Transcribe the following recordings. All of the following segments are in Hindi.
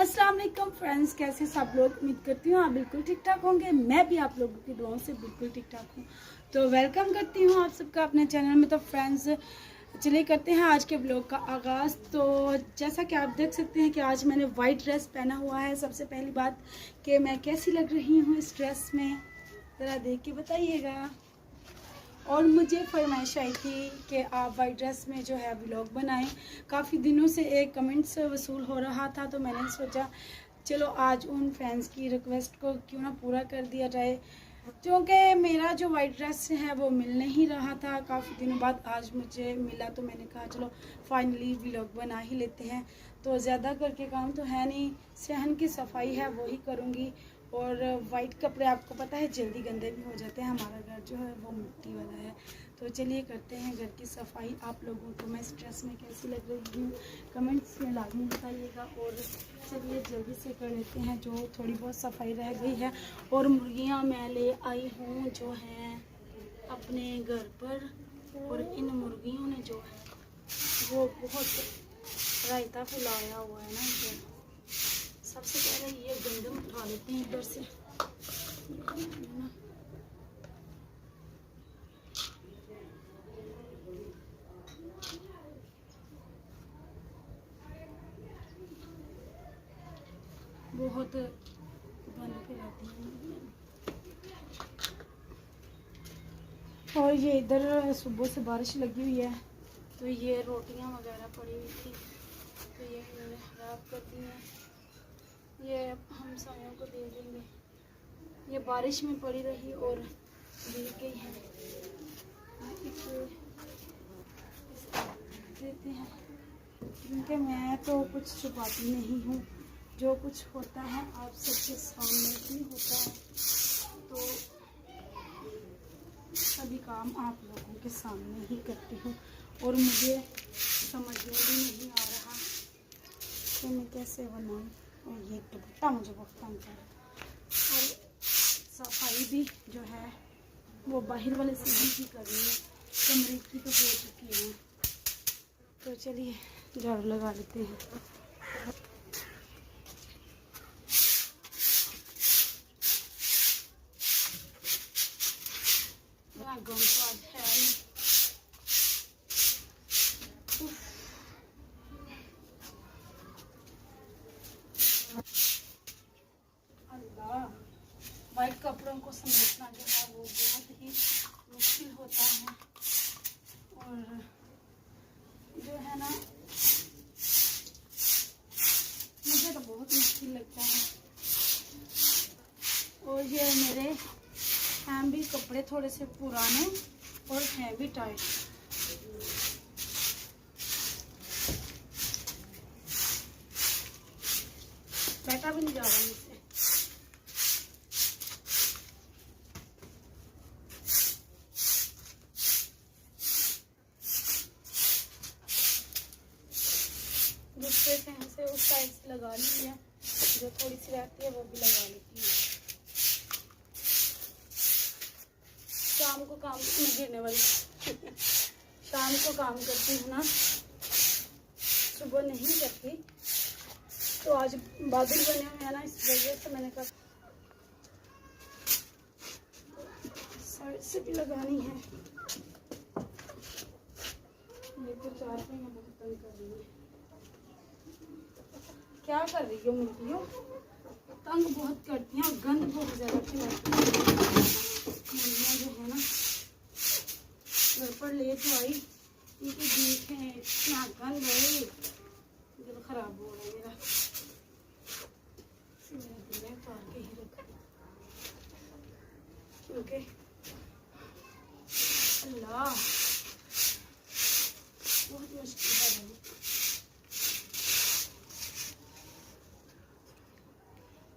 अस्सलाम वालेकुम फ्रेंड्स, कैसे सब लोग। उम्मीद करती हूँ आप बिल्कुल ठीक ठाक होंगे। मैं भी आप लोगों की दुआओं से बिल्कुल ठीक ठाक हूँ। तो वेलकम करती हूँ आप सबका अपने चैनल में। तो फ्रेंड्स चलिए करते हैं आज के ब्लॉग का आगाज़। तो जैसा कि आप देख सकते हैं कि आज मैंने वाइट ड्रेस पहना हुआ है। सबसे पहली बात कि मैं कैसी लग रही हूँ इस ड्रेस में, ज़रा देख के बताइएगा। और मुझे फरमाइश आई थी कि आप वाइट ड्रेस में जो है व्लॉग बनाएं। काफ़ी दिनों से एक कमेंट्स वसूल हो रहा था, तो मैंने सोचा चलो आज उन फैंस की रिक्वेस्ट को क्यों ना पूरा कर दिया जाए, क्योंकि मेरा जो वाइट ड्रेस है वो मिल नहीं रहा था। काफ़ी दिनों बाद आज मुझे मिला, तो मैंने कहा चलो फाइनली व्लॉग बना ही लेते हैं। तो ज़्यादा करके काम तो है नहीं, सहन की सफाई है वही करूँगी। और वाइट कपड़े आपको पता है जल्दी गंदे भी हो जाते हैं, हमारा घर जो है वो मिट्टी वाला है। तो चलिए करते हैं घर की सफाई। आप लोगों को मैं इस ड्रेस में कैसी लग रही हूँ कमेंट्स में लाजमी बताइएगा। और चलिए जल्दी से कर लेते हैं जो थोड़ी बहुत सफाई रह गई है। और मुर्गियाँ मैं ले आई हूँ जो हैं अपने घर पर, और इन मुर्गियों ने जो है वो बहुत रायता फैलाया हुआ है ना इधर। सबसे पहले ये गंदम उठा लेते हैं इधर से ना। बहुत गंद फैलाती हैं। और ये इधर सुबह से बारिश लगी हुई है, तो ये रोटियां वगैरह पड़ी हुई थी, तो ये इन्होंने खराब कर दी हैं। ये हम सायों को दे देंगे। ये बारिश में पड़ी रही और गिर गई है। देते हैं, क्योंकि मैं तो कुछ छुपाती नहीं हूँ। जो कुछ होता है आप सबके सामने ही होता है, तो सभी काम आप लोगों के सामने ही करती हूँ। और मुझे समझ में भी नहीं आ रहा कि मैं कैसे बनाऊँ। और ये दुपट्टा मुझे बहुत तंग कर रहा है। और सफाई भी जो है वो बाहर वाले से ही कर रही है, कमरे की तो हो चुकी है। तो चलिए झाड़ू लगा लेते हैं। गम तो आज है नहीं। अल्लाह, वाइट कपड़ों को समेटना जो है वो बहुत ही मुश्किल होता है। और जो है ना मुझे तो बहुत मुश्किल लगता है। और ये मेरे हैं भी कपड़े थोड़े से पुराने और हैं भी टाइट। बैठा भी नहीं जा रहा मुझसे। दूसरे फैन से उस साइड से लगा ली है, जो थोड़ी सी रहती है वो भी लगा लेती है। शाम को काम में गिरने वाली शाम को काम करती हूँ ना, सुबह नहीं करती। तो आज बादल बने हुए हैं ना, इस वजह से मैंने कहा साइड से भी लगानी है। ये तो चार पे मैं बहुत तंग कर रही है। क्या कर रही हो मुर्गियों, तंग बहुत करती हैं और गंद बहुत ज़्यादा फैलाती हैं। मुर्गियाँ जो है ना घर पर ले तो आई, इनकी देखें इतना गंद है, दिल खराब हो रहा है मेरा। दिल उतार के ही रख, क्योंकि अल्लाह बहुत मुश्किल है।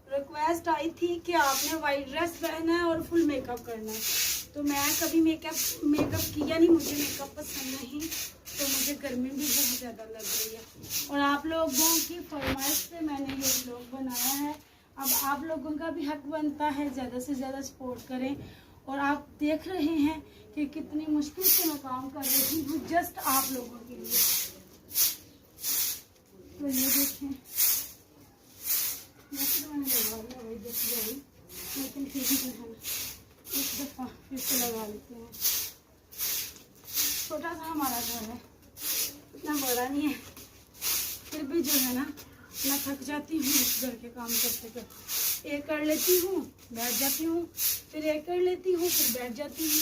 रिक्वेस्ट आई थी कि आपने वाइट ड्रेस पहनना है और फुल मेकअप करना है, तो मैं कभी मेकअप किया नहीं, मुझे मेकअप पसंद नहीं। तो मुझे गर्मी भी बहुत ज़्यादा लग रही है, और आप लोगों की फरमाइश से मैंने ये व्लॉग बनाया है। अब आप लोगों का भी हक बनता है ज़्यादा से ज़्यादा सपोर्ट करें। और आप देख रहे हैं कि कितनी मुश्किल से मैं काम कर रही हूँ जस्ट आप लोगों के लिए। तो ये देखें लेते हैं। छोटा सा हमारा घर है, इतना बड़ा नहीं है, फिर भी जो है ना मैं थक जाती हूँ इस घर के काम करते करते। एक कर लेती हूँ, बैठ जाती हूँ, फिर एक कर लेती हूँ, फिर बैठ जाती हूँ।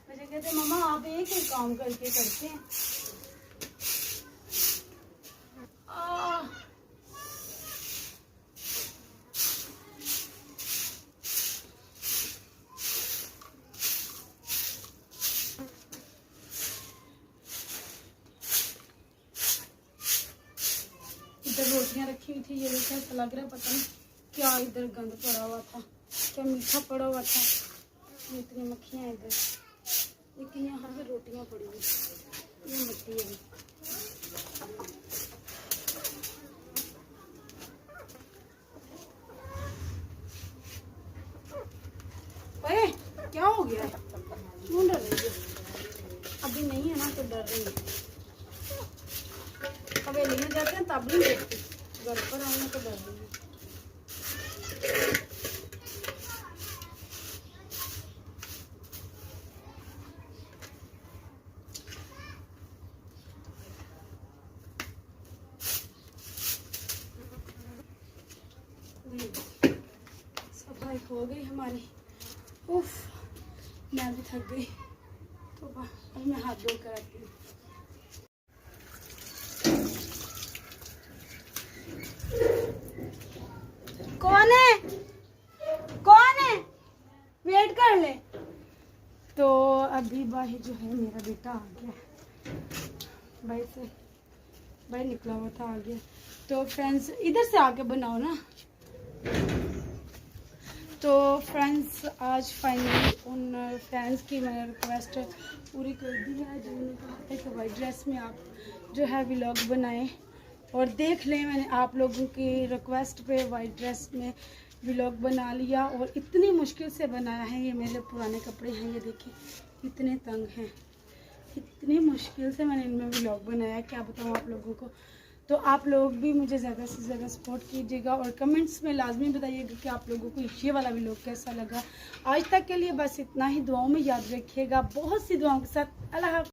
मुझे कहते मम्मा आप एक ही काम करके करते हैं। इधर रोटियां रखी हुई थी, ये देखो ऐसा लग रहा है पता नहीं क्या इधर गंद पड़ा हुआ था, क्या मीठा पड़ा हुआ था। इतनी मक्खियाँ इधर, लेकिन यहाँ पे रोटियां पड़ी हुई, ये मिट्टी है। अरे क्या हो गया है, क्यों डर रही है? अभी नहीं है ना तो डर रही है। हवेली में जाते हैं तब नहीं देखती, घर पर आने तो डर रही है। सफाई हो गई हमारी, उफ मैं भी थक गई, तो अब मैं हाथ धो कर आती हूँ। कौन है, कौन है, वेट कर ले। तो अभी भाई जो है मेरा बेटा आ गया, भाई निकला हुआ था, आ गया। तो फ्रेंड्स इधर से आके बनाओ ना। तो फ्रेंड्स आज फाइनली उन फ्रेंड्स की मैंने रिक्वेस्ट पूरी कर दी है, जिन्होंने कहा था कि वाइट ड्रेस में आप जो है व्लॉग बनाएं, और देख लें मैंने आप लोगों की रिक्वेस्ट पे वाइट ड्रेस में व्लॉग बना लिया, और इतनी मुश्किल से बनाया है। ये मेरे पुराने कपड़े हैं, ये देखिए इतने तंग हैं, इतनी मुश्किल से मैंने इनमें व्लॉग बनाया, क्या बताऊँ आप लोगों को। तो आप लोग भी मुझे ज़्यादा से ज़्यादा सपोर्ट कीजिएगा, और कमेंट्स में लाजमी बताइएगा कि आप लोगों को ये वाला व्लॉग कैसा लगा। आज तक के लिए बस इतना ही, दुआओं में याद रखिएगा, बहुत सी दुआओं के साथ। अल्लाह हाफ़िज़।